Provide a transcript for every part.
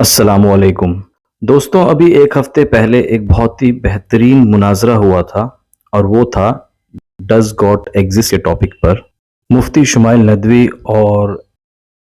अस्सलाम वालेकुम दोस्तों। अभी एक हफ्ते पहले एक बहुत ही बेहतरीन मुनाजरा हुआ था और वो था डज गॉड एग्जिस्ट के टॉपिक पर। मुफ्ती शुमाइल नदवी और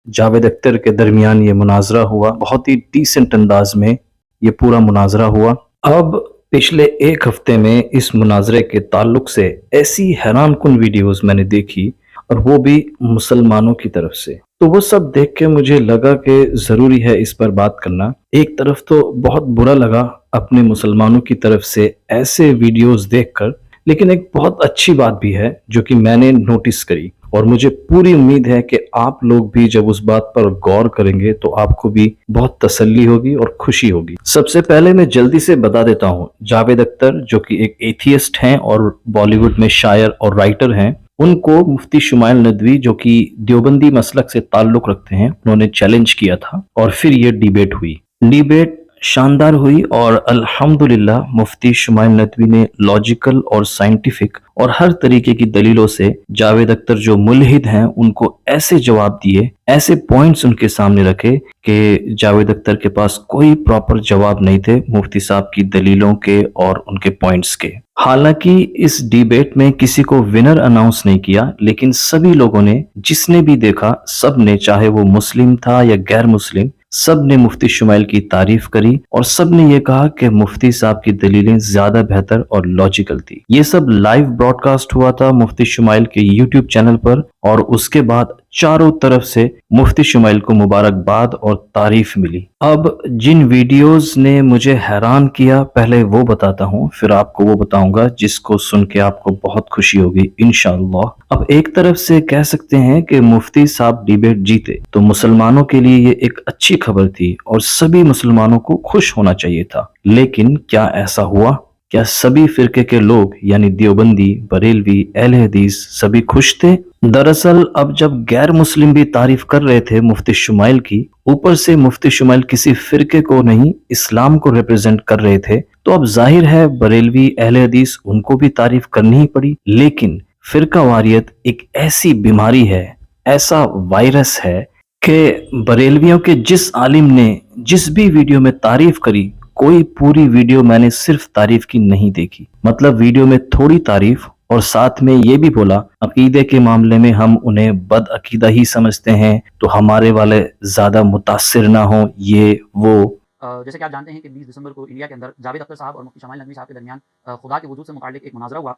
जावेद अख्तर के दरमियान ये मुनाजरा हुआ। बहुत ही डिसेंट अंदाज में ये पूरा मुनाजरा हुआ। अब पिछले एक हफ्ते में इस मुनाजरे के ताल्लुक से ऐसी हैरान कुन वीडियोस मैंने देखी, और वो भी मुसलमानों की तरफ से। तो वो सब देख के मुझे लगा कि ज़रूरी है इस पर बात करना। एक तरफ तो बहुत बुरा लगा अपने मुसलमानों की तरफ से ऐसे वीडियोस देखकर, लेकिन एक बहुत अच्छी बात भी है जो कि मैंने नोटिस करी, और मुझे पूरी उम्मीद है कि आप लोग भी जब उस बात पर गौर करेंगे तो आपको भी बहुत तसल्ली होगी और खुशी होगी। सबसे पहले मैं जल्दी से बता देता हूँ, जावेद अख्तर जो कि एक एथियस्ट हैं और बॉलीवुड में शायर और राइटर हैं, उनको मुफ्ती शुमाइल नदवी जो कि देवबंदी मसलक से ताल्लुक रखते हैं, उन्होंने चैलेंज किया था और फिर ये डिबेट हुई। डिबेट शानदार हुई और अल्हम्दुलिल्लाह मुफ्ती शुमाइल नदवी ने लॉजिकल और साइंटिफिक और हर तरीके की दलीलों से जावेद अख्तर जो मुल्हिद हैं उनको ऐसे जवाब दिए, ऐसे पॉइंट्स उनके सामने रखे कि जावेद अख्तर के पास कोई प्रॉपर जवाब नहीं थे मुफ्ती साहब की दलीलों के और उनके पॉइंट्स के। हालांकि इस डिबेट में किसी को विनर अनाउंस नहीं किया, लेकिन सभी लोगों ने, जिसने भी देखा, सब ने, चाहे वो मुस्लिम था या गैर मुस्लिम, सब ने मुफ्ती शुमाइल की तारीफ करी और सब ने ये कहा कि मुफ्ती साहब की दलीलें ज्यादा बेहतर और लॉजिकल थी। ये सब लाइव ब्रॉडकास्ट हुआ था मुफ्ती शुमाइल के यूट्यूब चैनल पर, और उसके बाद चारों तरफ से मुफ्ती शुमाइल को मुबारकबाद और तारीफ मिली। अब जिन वीडियोस ने मुझे हैरान किया पहले वो बताता हूँ, फिर आपको वो बताऊंगा जिसको सुन के आपको बहुत खुशी होगी इंशाअल्लाह। अब एक तरफ से कह सकते हैं कि मुफ्ती साहब डिबेट जीते तो मुसलमानों के लिए ये एक अच्छी खबर थी और सभी मुसलमानों को खुश होना चाहिए था। लेकिन क्या ऐसा हुआ? क्या सभी फिरके के लोग यानी देवबंदी, बरेलवी, अहले हदीस सभी खुश थे? दरअसल अब जब गैर मुस्लिम भी तारीफ कर रहे थे मुफ्ती शुमाइल की, ऊपर से मुफ्ती शुमाइल किसी फिरके को नहीं इस्लाम को रिप्रेजेंट कर रहे थे, तो अब जाहिर है बरेलवी, अहले हदीस, उनको भी तारीफ करनी ही पड़ी। लेकिन फिरका वारियत एक ऐसी बीमारी है, ऐसा वायरस है कि बरेलवियों के जिस आलिम ने जिस भी वीडियो में तारीफ करी, कोई पूरी वीडियो मैंने सिर्फ तारीफ की नहीं देखी। मतलब वीडियो में थोड़ी तारीफ और साथ में ये भी बोला अकीदे के मामले में हम उन्हें बद अकीदा ही समझते हैं, तो हमारे वाले ज्यादा मुतासिर ना हो, ये वो। जैसे कि आप जानते हैं कि 20 दिसंबर को इंडिया के अंदर जावेद अख्तर साहब और मुफ्ती शुमाइल नदवी साहब के दरमियान खुदा के वजूद से मुताल्लिक एक मुनाजरा हुआ,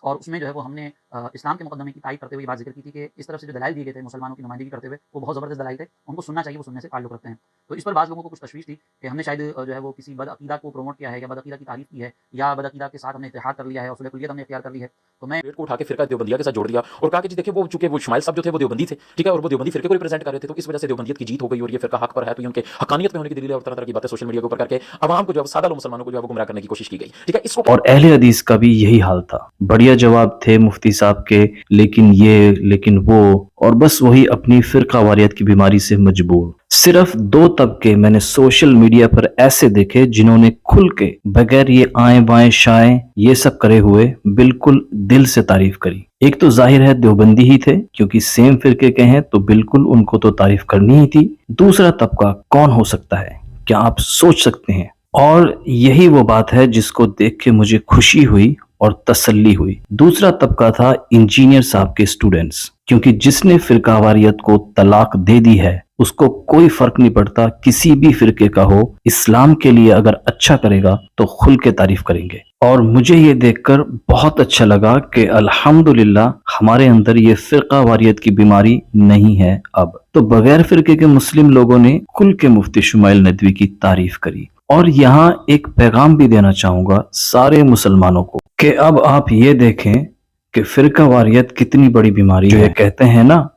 और उसमें जो है वो हमने इस्लाम के मुकदमे की तारीफ करते हुए बात जिक्र की थी कि इस तरफ से जो दलाइल दिए गए थे मुसलमानों की नुमाइंदगी करते हुए, वो बहुत ज़बरदस्त दलाइल थे, उनको सुनना चाहिए, वो सुनने से ताल्लुक रखते हैं। तो इस पर बाज़ लोगों को कुछ तशवीश थी कि हमने शायद जो है वो किसी बद अकीदा को प्रोमोट किया है या बद अकीदा की तारीफ की है या बद अकीदा के साथ हमने इत्तेहाद कर लिया है और सुलह कुलियत हमने इख्तियार कर ली है। तो मैं पेड़ को उठा के फिरका देवबंदिया के साथ जोड़ दिया और कहा कि जी देखिए वो चूंकि वो शुमाइल साहब जो थे वो देवबंदी थे, ठीक है, और वो देवबंदी फिरके को रिप्रेजेंट कर रहे थे, तो इस वजह से देवबंदियत की जीत हो गई और ये फिरका हक पर है, तो ये उनके हकानियत में होने की दलील है और तरह तरह की बातें सोशल मीडिया के ऊपर करके आवाम को जो है सादा मुसलमानों को जो है वो गुमराह करने की कोशिश की गई, ठीक है। इसको और अहले हदीस का भी यही हाल था। बढ़िया जवाब थे मुफ्ती साहब के, लेकिन ये, लेकिन वो, और बस वही अपनी फिरका वारियत की बीमारी से मजबूर। सिर्फ दो तबके मैंने सोशल मीडिया पर ऐसे देखे जिन्होंने खुल के बगैर ये आए बाएं शाएं ये सब करे हुए बिल्कुल दिल से तारीफ करी। एक तो जाहिर है देवबंदी ही थे, क्योंकि सेम फिरके के हैं तो बिल्कुल उनको तो तारीफ करनी ही थी। दूसरा तबका कौन हो सकता है, क्या आप सोच सकते हैं? और यही वो बात है जिसको देख के मुझे खुशी हुई और तसल्ली हुई। दूसरा तबका था इंजीनियर साहब के स्टूडेंट्स, क्योंकि जिसने फिरका वारियत को तलाक दे दी है उसको कोई फर्क नहीं पड़ता, किसी भी फिरके का हो, इस्लाम के लिए अगर अच्छा करेगा तो खुल के तारीफ करेंगे। और मुझे ये देखकर बहुत अच्छा लगा कि अल्हम्दुलिल्लाह हमारे अंदर ये फिरका वारियत की बीमारी नहीं है अब। तो बगैर फिरके के मुस्लिम लोगों ने खुल के मुफ्ती शुमाइल नदवी की तारीफ करी। और यहाँ एक पैगाम भी देना चाहूंगा सारे मुसलमानों को कि अब आप ये देखें कि फिरका वारियत कितनी बड़ी बीमारी है। जो ये कहते हैं ना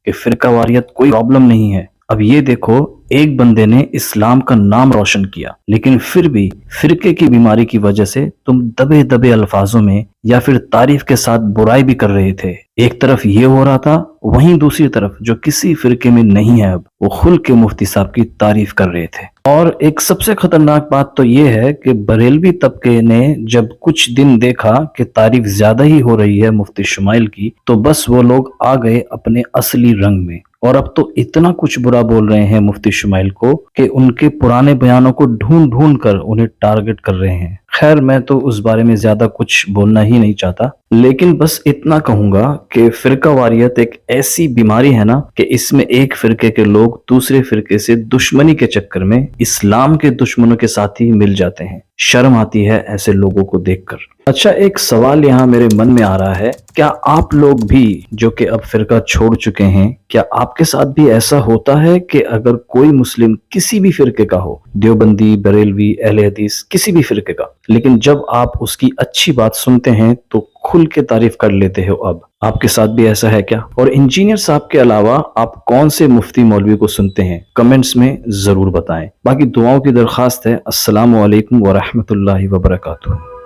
कि फिरका वारियत कोई प्रॉब्लम नहीं है, अब ये देखो एक बंदे ने इस्लाम का नाम रोशन किया, लेकिन फिर भी फिरके की बीमारी की वजह से तुम दबे दबे अल्फाजों में या फिर तारीफ के साथ बुराई भी कर रहे थे। एक तरफ ये हो रहा था, वहीं दूसरी तरफ जो किसी फिरके में नहीं है अब, वो खुल के मुफ्ती साहब की तारीफ कर रहे थे। और एक सबसे खतरनाक बात तो ये है कि बरेलवी तबके ने जब कुछ दिन देखा कि तारीफ ज्यादा ही हो रही है मुफ्ती शुमाइल की, तो बस वो लोग आ गए अपने असली रंग में। और अब तो इतना कुछ बुरा बोल रहे हैं मुफ्ती शुमाइल को कि उनके पुराने बयानों को ढूंढ ढूंढ कर उन्हें टारगेट कर रहे हैं। खैर, मैं तो उस बारे में ज्यादा कुछ बोलना ही नहीं चाहता, लेकिन बस इतना कहूंगा कि फिरका वारियत एक ऐसी बीमारी है ना कि इसमें एक फिरके के लोग दूसरे फिरके से दुश्मनी के चक्कर में इस्लाम के दुश्मनों के साथ ही मिल जाते हैं। शर्म आती है ऐसे लोगों को देखकर। अच्छा, एक सवाल यहाँ मेरे मन में आ रहा है, क्या आप लोग भी जो कि अब फिरका छोड़ चुके हैं, क्या आपके साथ भी ऐसा होता है कि अगर कोई मुस्लिम किसी भी फिरके का हो, देवबंदी, बरेलवी, अहले हदीस, किसी भी फिरके का, लेकिन जब आप उसकी अच्छी बात सुनते हैं तो खुल के तारीफ कर लेते हो? अब आपके साथ भी ऐसा है क्या? और इंजीनियर साहब के अलावा आप कौन से मुफ्ती मौलवी को सुनते हैं? कमेंट्स में जरूर बताएं। बाकी दुआओं की दरखास्त है। अस्सलामु अलैकुम व रहमतुल्लाहि व बरकातुहू।